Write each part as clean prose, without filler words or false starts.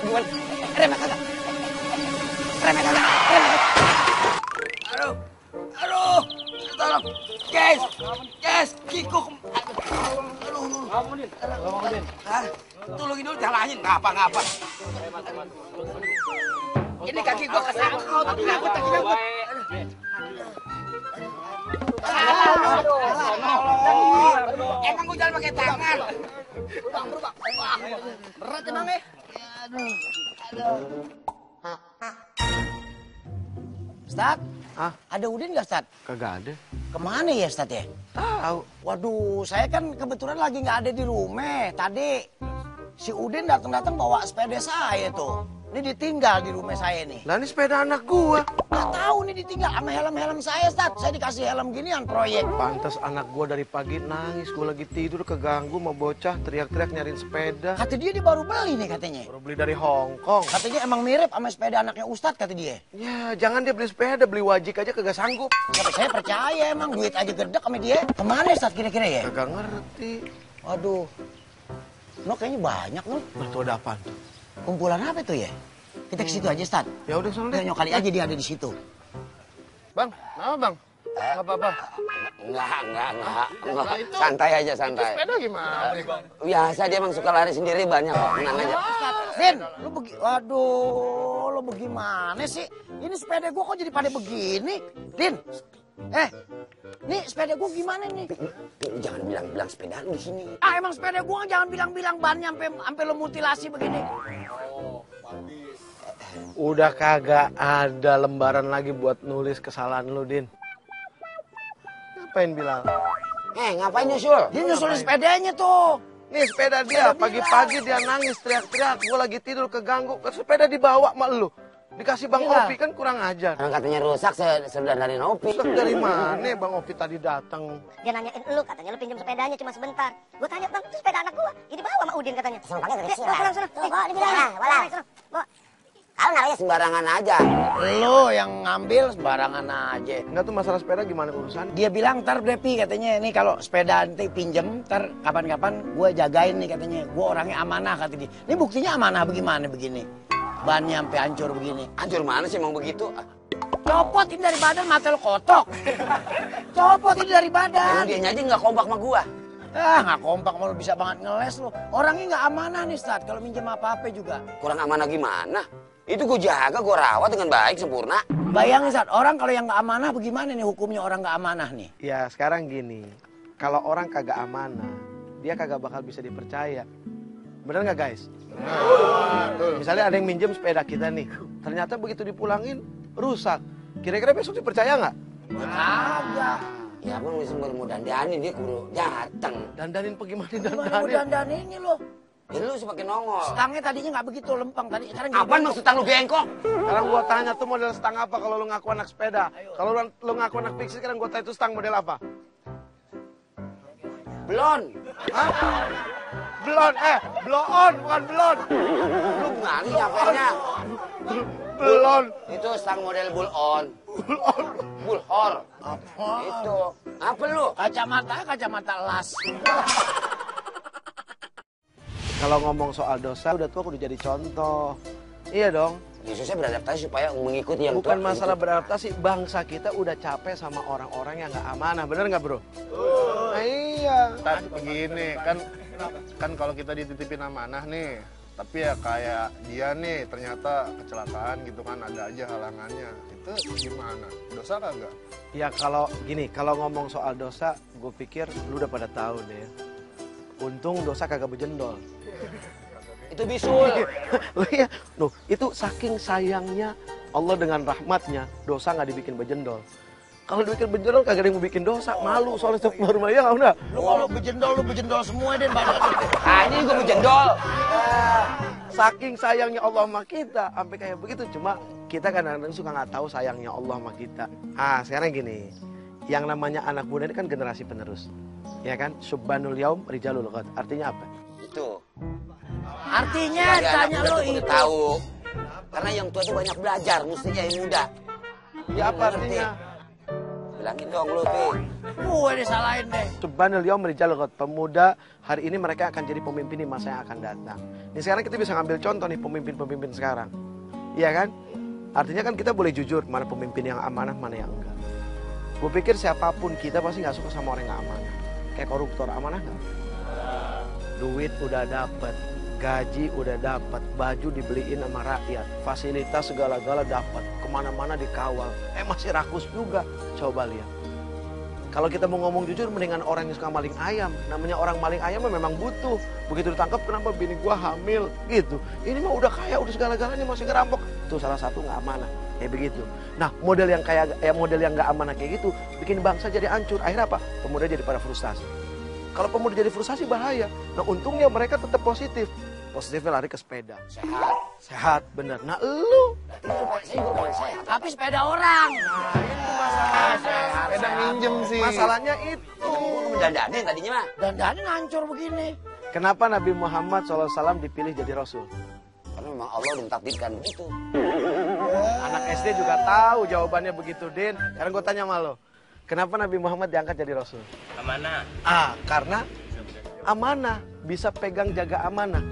Gimana? Remek kagak? Remek kagak? Aduh. Aduh. Tolong. Guys. Kiko. Aduh. Ngomongin. Tolongin dulu, jalanin. Ngapa? Ini kaki gua kesangkut. Kenapa kakinya gua? Emang gua jalan pakai tangan. Berubah. Berat emang Aduh. Ustad, ada Udin nggak Ustad? Kagak ada. Kemana ya Ustad ya? Tahu. Waduh, saya kan kebetulan lagi nggak ada di rumah. Tadi si Udin datang bawa sepeda saya tuh. Ini ditinggal di rumah saya nih. Lah ini sepeda anak gua. Nggak tahu nih ditinggal sama helm saya Ustad. Saya dikasih helm ginian proyek. Pantes anak gua dari pagi nangis, gua lagi tidur keganggu mau bocah teriak-teriak nyariin sepeda. Kata dia baru beli nih katanya. Baru beli dari Hong Kong. Katanya emang mirip sama sepeda anaknya Ustad kata dia. Ya, jangan dia beli sepeda, beli wajik aja kagak sanggup. Tapi saya percaya emang duit aja gedek sama dia. Kemana Ustad kira-kira ya? Kagak ngerti. Waduh. Kayaknya banyak Betul ada apaan? Kumpulan apa tuh ya? Kita ke situ aja, Ustad. Ya udah sana deh. Kali aja dia ada di situ. Bang, apa Bang? Enggak apa-apa. Enggak. Santai aja, santai. Sepeda gimana? Biasa dia emang suka lari sendiri banyak kok, tenang aja. Din, waduh, lo bagaimana sih? Ini sepeda gua kok jadi pada begini? Din, nih sepeda gua gimana nih? Jangan bilang sepedaan di sini. Emang sepeda gua jangan bilang bannya sampai lo mutilasi begini. Udah kagak ada lembaran lagi buat nulis kesalahan lu, Din. Ngapain bilang? Ngapain nyusul? Dia nyusulin sepedanya tuh. Nih sepeda dia, pagi-pagi dia nangis teriak-teriak. Gua lagi tidur keganggu, sepeda dibawa sama lu. Dikasih Bang Opi kan kurang ajar. Orang katanya rusak, sudah dari Opi. Rusak dari mana Bang Opi tadi datang? Dia nanyain lu, katanya lu pinjam sepedanya cuma sebentar. Gua tanya, Bang, itu sepeda anak gua. Ini bawa sama Udin katanya. Sampahnya dari sini. Sana. Bawa, dibilang. Bawa. Kalau naruhnya sembarangan aja. Lo yang ngambil sembarangan aja. Enggak tuh masalah sepeda gimana urusan? Dia bilang ntar Depi katanya nih kalau sepeda nanti pinjem ntar kapan-kapan gue jagain nih katanya. Gue orangnya amanah kata dia. Ini buktinya amanah bagaimana begini? Bannya sampai hancur begini. Hancur mana sih emang begitu? Copotin dari badan mata lo kotok. Copotin dari badan. Dia aja nggak kompak sama gua. Nggak kompak malu bisa banget ngeles lo. Orangnya nggak amanah nih Ustad kalau minjem apa-apa juga. Kurang amanah gimana? Itu gue jaga, gue rawat dengan baik, sempurna. Bayangin Ustad, orang kalau yang nggak amanah bagaimana nih hukumnya orang nggak amanah nih? Ya sekarang gini, kalau orang kagak amanah, dia kagak bakal bisa dipercaya. Bener nggak guys? Misalnya ada yang minjem sepeda kita nih, ternyata begitu dipulangin rusak. Kira-kira besok dipercaya nggak? Kagak. Ya pun mau dandanin dia kudu dateng. Dandanin bagaimana Gimana dandanin? dandaninnya lo? Ya lu semakin nongol. Stangnya tadinya nggak begitu lempeng tadi. Sekarang Apaan maksud stang lu bengkok? Sekarang gua tanya tuh model stang apa kalau lu ngaku anak sepeda? Kalau lu ngaku anak fiksi sekarang gua tanya itu stang model apa? Blon. Hah? Blon, blow on bukan blon. Lu gimana nyampainya? Blon. Itu stang model bull on. Bull hor. Apa? Itu. Apa lu? Kacamata las. Kalau ngomong soal dosa, udah tua kudu jadi contoh. Iya dong. Yesusnya beradaptasi supaya mengikuti yang Bukan tua. masalah beradaptasi, bangsa kita udah capek sama orang-orang yang nggak amanah, bener nggak bro? Nah, iya. Tapi begini, kan kalau kita dititipin amanah nih, tapi ya kayak dia nih ternyata kecelakaan gitu kan, ada aja halangannya. Itu gimana? Dosa kagak? Ya kalau gini, kalau ngomong soal dosa, gue pikir lu udah pada tahu deh. Untung dosa kagak bejendol. Itu bisul. Iya, loh, itu saking sayangnya Allah dengan rahmatnya, dosa nggak dibikin bejendol. Kalau dibikin bejendol kagak ada yang mau bikin dosa, malu soalnya baru ya udah. Lu kalau bejendol semua deh banyak. Ini gue bejendol. Saking sayangnya Allah sama kita, sampai kayak begitu. Cuma kita kadang-kadang suka nggak tahu sayangnya Allah sama kita. Sekarang gini, yang namanya anak muda ini kan generasi penerus, ya kan? Subbanul yaum rijalul ghad. Artinya apa? Itu. Artinya tanya lo itu. Tahu. Karena yang tua itu banyak belajar, mestinya yang muda. Ya apa artinya? Bilangin dong lu, Pi. Gue disalahin deh. Subhanal yaum rijal ghad. Pemuda hari ini mereka akan jadi pemimpin di masa yang akan datang. Nih sekarang kita bisa ngambil contoh nih pemimpin-pemimpin sekarang. Iya kan? Artinya kan kita boleh jujur mana pemimpin yang amanah, mana yang enggak. Gue pikir siapapun kita pasti nggak suka sama orang yang nggak amanah. Kayak koruptor, amanah nggak? Duit udah dapet, gaji udah dapet, baju dibeliin sama rakyat, fasilitas segala-gala dapet, kemana-mana dikawal. Masih rakus juga. Coba lihat. Kalau kita mau ngomong jujur, mendingan orang yang suka maling ayam. Namanya orang maling ayam memang butuh. Begitu ditangkap, kenapa bini gua hamil? Gitu. Ini mah udah kaya, udah segala-galanya masih ngerampok. Itu salah satu nggak amanah. Kayak begitu. Nah, model yang model yang nggak amanah kayak gitu, bikin bangsa jadi hancur. Akhirnya apa? Pemuda jadi pada frustasi. Kalau pemuda jadi frustasi bahaya. Nah, untungnya mereka tetap positif. Positifnya lari ke sepeda. Sehat. Sehat, bener. Nah, lu Saya juga pengen sehat. Tapi sepeda orang. Sepeda minjem sih. masalahnya itu. Lu mendandanin tadinya mah. Dan hancur begini. Kenapa Nabi Muhammad SAW dipilih jadi Rasul? Karena memang Allah udah mentakdirkan begitu. Anak SD juga tahu jawabannya begitu, Din. Sekarang gue tanya sama lo. Kenapa Nabi Muhammad diangkat jadi Rasul? Amanah. Karena amanah. Bisa pegang jaga amanah.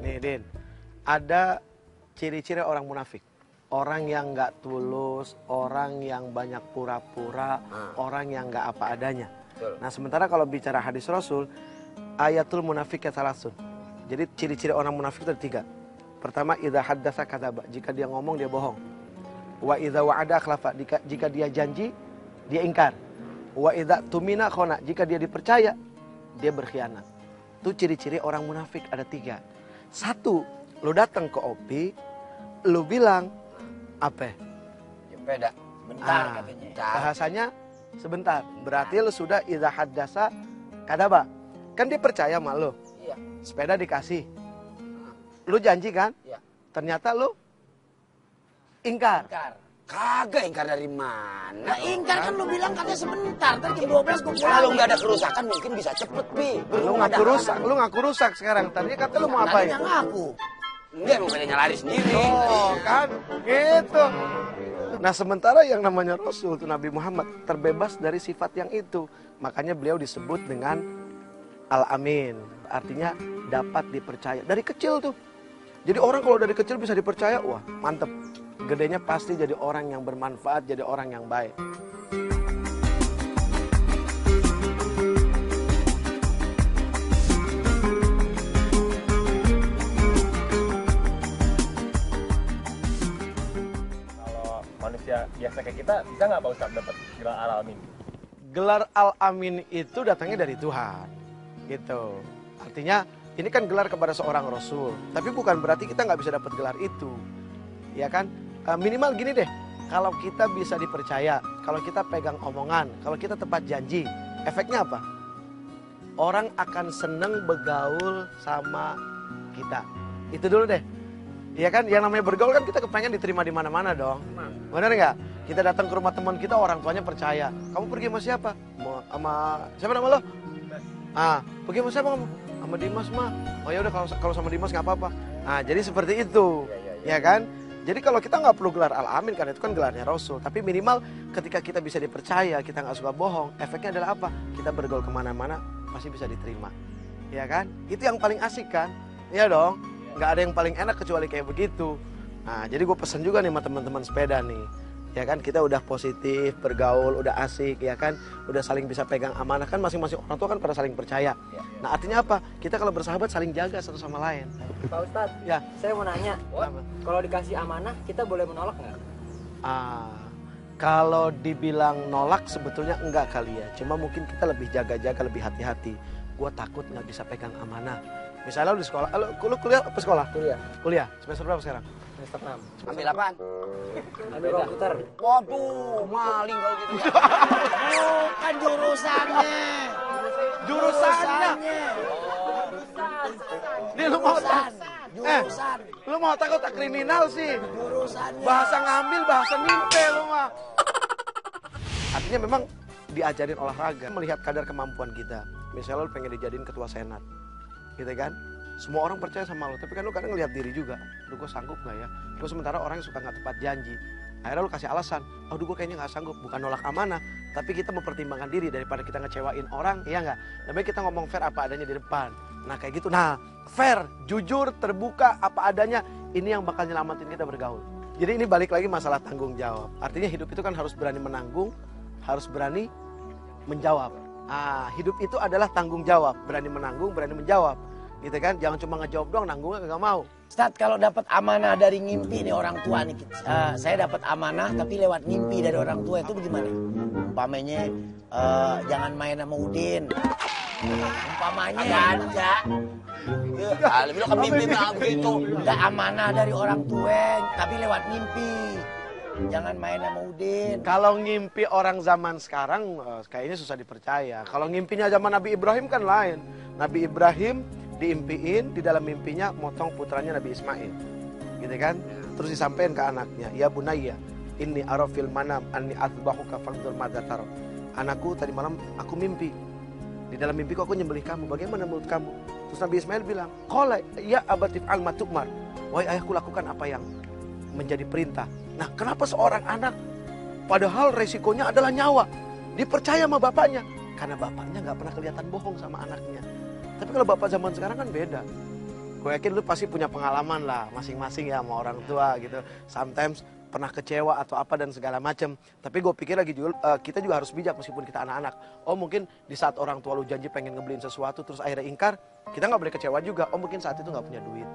Nih, Din. Ada ciri-ciri orang munafik. Orang yang nggak tulus, orang yang banyak pura-pura, orang yang nggak apa adanya. Nah, sementara kalau bicara hadis Rasul, ayatul munafik salasun. Jadi ciri-ciri orang munafik itu ada 3. Pertama, idza haddatsa kadzaba. Jika dia ngomong dia bohong. Wa idza wa'ada akhlafa. Jika dia janji dia ingkar. Wa idza tumina khona. Jika dia dipercaya dia berkhianat. Itu ciri-ciri orang munafik ada 3. 1, lu datang ke OPI, lu bilang apa? Sepeda. Bentar katanya. Bahasanya sebentar. Berarti lu sudah idza haddatsa kadzaba. Kan dia percaya sama lu. Iya. Sepeda dikasih. Lu janji kan? Iya. Ternyata lu ingkar. Ingkar. Kagak ingkar dari mana? Nah, ingkar kan lu bilang katanya sebentar. Ntar jam 12 gue pulang. Kalau nggak ada kerusakan mungkin bisa cepet, Pi. Lu ngaku rusak sekarang. Tadinya kata lu mau Tadi apain? yang ngaku. Dia emang bedanya lari sendiri. Oh kan, gitu. Nah sementara yang namanya Rasul itu Nabi Muhammad terbebas dari sifat yang itu. Makanya beliau disebut dengan Al-Amin. Artinya dapat dipercaya. Dari kecil tuh. Jadi orang kalau dari kecil bisa dipercaya, wah mantep. Gedenya pasti jadi orang yang bermanfaat, jadi orang yang baik. Kalau manusia biasa kayak kita, bisa nggak Pak Ustadz dapat gelar Al-Amin? Gelar Al-Amin itu datangnya dari Tuhan. Gitu. Artinya ini kan gelar kepada seorang Rasul. Tapi bukan berarti kita nggak bisa dapat gelar itu. Ya kan? Minimal gini deh. Kalau kita bisa dipercaya, kalau kita pegang omongan, kalau kita tepat janji, efeknya apa? Orang akan seneng bergaul sama kita. Itu dulu deh. Ya kan? Yang namanya bergaul kan kita kepengen diterima di mana-mana dong. Benar nggak? Kita datang ke rumah teman kita, orang tuanya percaya. Kamu pergi sama siapa? Sama siapa nama lo? Pergi sama siapa kamu? Sama Dimas mah. Oh ya udah kalau sama Dimas nggak apa-apa. Jadi seperti itu, ya kan? Jadi kalau kita nggak perlu gelar Al-Amin karena itu kan gelarnya Rasul. Tapi minimal ketika kita bisa dipercaya, kita nggak suka bohong. Efeknya adalah apa? Kita bergaul kemana-mana pasti bisa diterima, ya kan? Itu yang paling asik kan? Iya dong. Nggak ada yang paling enak kecuali kayak begitu. Nah, jadi gue pesen juga nih sama teman-teman sepeda nih. Ya kan, kita udah positif, bergaul, udah asik, ya kan, udah saling bisa pegang amanah kan, masing-masing orang tua kan pada saling percaya. Nah artinya apa? Kita kalau bersahabat saling jaga satu sama lain. Pak Ustadz, Ya. saya mau nanya, kalau dikasih amanah kita boleh menolak nggak? Kalau dibilang nolak sebetulnya enggak kali ya. Cuma mungkin kita lebih jaga-jaga, lebih hati-hati. Gue takut nggak bisa pegang amanah. Misalnya lu di sekolah, lu kuliah apa sekolah? Kuliah. Semester berapa sekarang? Semester 6. Ambil apaan? Ambil komputer. Waduh, maling kalau gitu. Bukan jurusannya. Jurusannya. Nih lu mau Jurusan. lu mau takut tak kriminal sih. Jurusannya. Bahasa ngambil, bahasa mimpi lu mah. Artinya memang diajarin olahraga, melihat kadar kemampuan kita. Misalnya lu pengen dijadiin ketua senat, gitu kan? Semua orang percaya sama lu, tapi kan lu kadang ngelihat diri juga. Aduh, gue sanggup nggak ya? Gue sementara orang yang suka nggak tepat janji. Akhirnya lu kasih alasan, aduh gue kayaknya nggak sanggup. Bukan nolak amanah, tapi kita mempertimbangkan diri daripada kita ngecewain orang, iya nggak? Lebih kita ngomong fair apa adanya di depan. Nah kayak gitu, nah fair, jujur, terbuka, apa adanya. Ini yang bakal nyelamatin kita bergaul. Jadi ini balik lagi masalah tanggung jawab. Artinya hidup itu kan harus berani menanggung, harus berani menjawab. Hidup itu adalah tanggung jawab, berani menanggung, berani menjawab, gitu kan? Jangan cuma ngejawab doang, nanggungnya kagak mau. Ustadz, kalau dapat amanah dari ngimpi nih orang tua nih, saya dapat amanah tapi lewat ngimpi dari orang tua itu bagaimana? Umpamanya jangan main sama Udin. Umpamanya ganja. Ya, lebih lo kan mimpi bilang begitu. Udah amanah dari orang tua tapi lewat ngimpi. Jangan main sama Udin. Kalau ngimpi orang zaman sekarang kayaknya susah dipercaya. Kalau ngimpinya zaman Nabi Ibrahim kan lain. Nabi Ibrahim diimpiin, di dalam mimpinya motong putranya Nabi Ismail, gitu kan? Terus disampaikan ke anaknya, ya bunayya, inni ara fil manam anni athbahuka fanzur madza tara. Anakku, tadi malam aku mimpi. Di dalam mimpiku aku nyembelih kamu. Bagaimana menurut kamu? Terus Nabi Ismail bilang, qala ya abatif al matukmar. Wahai ayahku, lakukan apa yang menjadi perintah. Nah, kenapa seorang anak padahal resikonya adalah nyawa dipercaya sama bapaknya? Karena bapaknya nggak pernah kelihatan bohong sama anaknya. Tapi kalau bapak zaman sekarang kan beda. Gue yakin lu pasti punya pengalaman lah masing-masing ya sama orang tua gitu. Sometimes pernah kecewa atau apa dan segala macam. Tapi gue pikir lagi juga kita juga harus bijak meskipun kita anak-anak. Oh mungkin di saat orang tua lu janji pengen ngebeliin sesuatu terus akhirnya ingkar, kita nggak boleh kecewa juga. Oh mungkin saat itu nggak punya duit.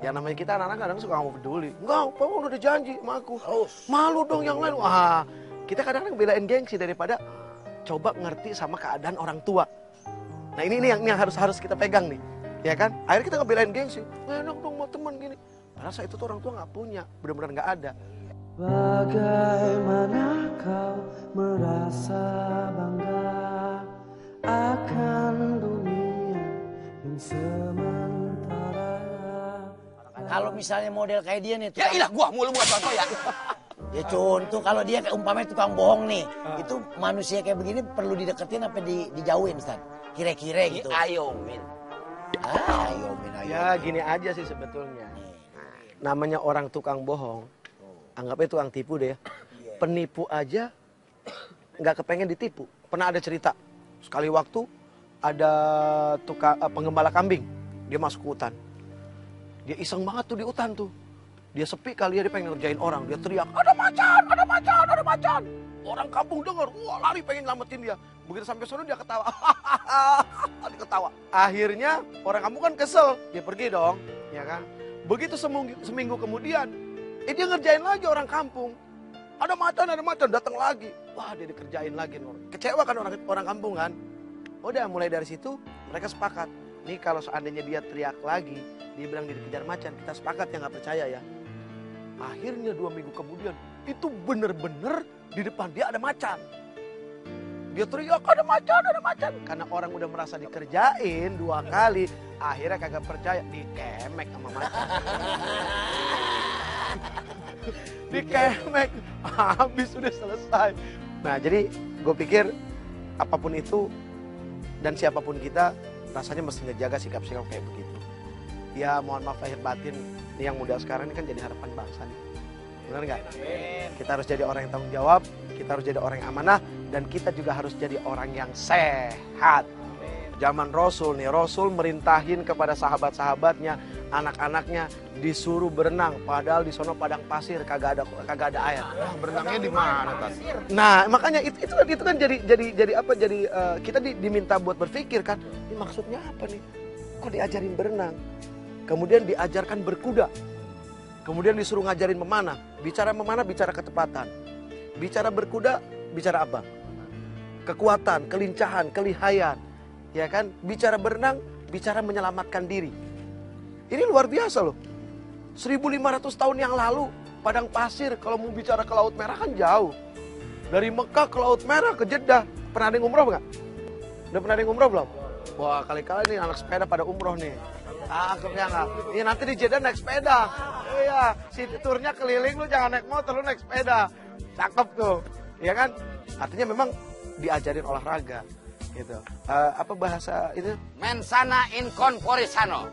Yang namanya kita anak-anak kadang suka nggak mau peduli. Enggak, papa udah dijanji sama aku. Malu dong yang lain. Wah, kita kadang-kadang belain gengsi daripada coba ngerti sama keadaan orang tua. Nah ini yang harus kita pegang nih, ya kan? Akhirnya kita ngebelain gengsi, enak dong mau teman gini. Padahal saat itu tuh orang tua nggak punya, benar-benar nggak ada. Bagaimana kau merasa bangga akan dunia yang sementara? Kalau misalnya model kayak dia nih, Ya ilah gua mulu buat contoh ya. ya contoh kalau dia kayak umpamanya tukang bohong nih, itu manusia kayak begini perlu dideketin apa dijauhin, Ustaz? Kira-kira gitu. Ayomin. Ayomin. Ya gini aja sih sebetulnya. Namanya orang tukang bohong, anggapnya tukang tipu deh ya. Penipu aja nggak kepengen ditipu. Pernah ada cerita, sekali waktu ada penggembala kambing, dia masuk ke hutan. Dia iseng banget tuh di hutan tuh. Dia sepi kali ya, dia pengen ngerjain orang. Dia teriak, ada macan, ada macan, ada macan. Orang kampung dengar, wah lari pengen nyelamatin dia. Begitu sampai sana dia ketawa. Dia ketawa. Akhirnya orang kampung kan kesel, dia pergi dong, ya kan. Begitu seminggu kemudian, dia ngerjain lagi orang kampung. Ada macan, datang lagi. Wah dia dikerjain lagi. Kecewa kan orang kampung kan. Udah mulai dari situ mereka sepakat. Nih kalau seandainya dia teriak lagi, dia bilang dia dikejar macan, kita sepakat ya nggak percaya ya. Akhirnya 2 minggu kemudian, itu bener-bener di depan dia ada macan. Dia teriak, ada macan. Karena orang udah merasa dikerjain 2 kali, akhirnya kagak percaya, dikemek sama macan. Dikemek, habis sudah selesai. Nah jadi gue pikir apapun itu dan siapapun kita, rasanya mesti ngejaga sikap-sikap kayak begitu. Ya mohon maaf lahir batin, yang muda sekarang ini kan jadi harapan bangsa nih. Benar nggak? Kita harus jadi orang yang tanggung jawab, kita harus jadi orang yang amanah, dan kita juga harus jadi orang yang sehat. Zaman Rasul nih, Rasul merintahin kepada sahabat-sahabatnya, anak-anaknya disuruh berenang, padahal di sono padang pasir kagak ada air. Wah, berenangnya di mana, Tan? Nah, makanya itu kan jadi kita diminta buat berpikir kan, ini maksudnya apa nih? Kok diajarin berenang? Kemudian diajarkan berkuda. Kemudian disuruh ngajarin memanah. Bicara memanah, bicara ketepatan. Bicara berkuda, bicara apa? Kekuatan, kelincahan, kelihayan. Ya kan? Bicara berenang, bicara menyelamatkan diri. Ini luar biasa loh. 1500 tahun yang lalu, padang pasir, kalau mau bicara ke Laut Merah kan jauh. Dari Mekah ke Laut Merah, ke Jeddah. Pernah ada yang umroh nggak? Udah pernah ada yang umroh belum? Wah, kali-kali nih anak sepeda pada umroh nih. Akhirnya nggak? Iya nanti di Jeddah naik sepeda. Iya, city tournya keliling, lu jangan naik motor, lu naik sepeda. Cakep tuh, ya kan? Artinya memang diajarin olahraga gitu. Apa bahasa itu? Mensana in corpore sano.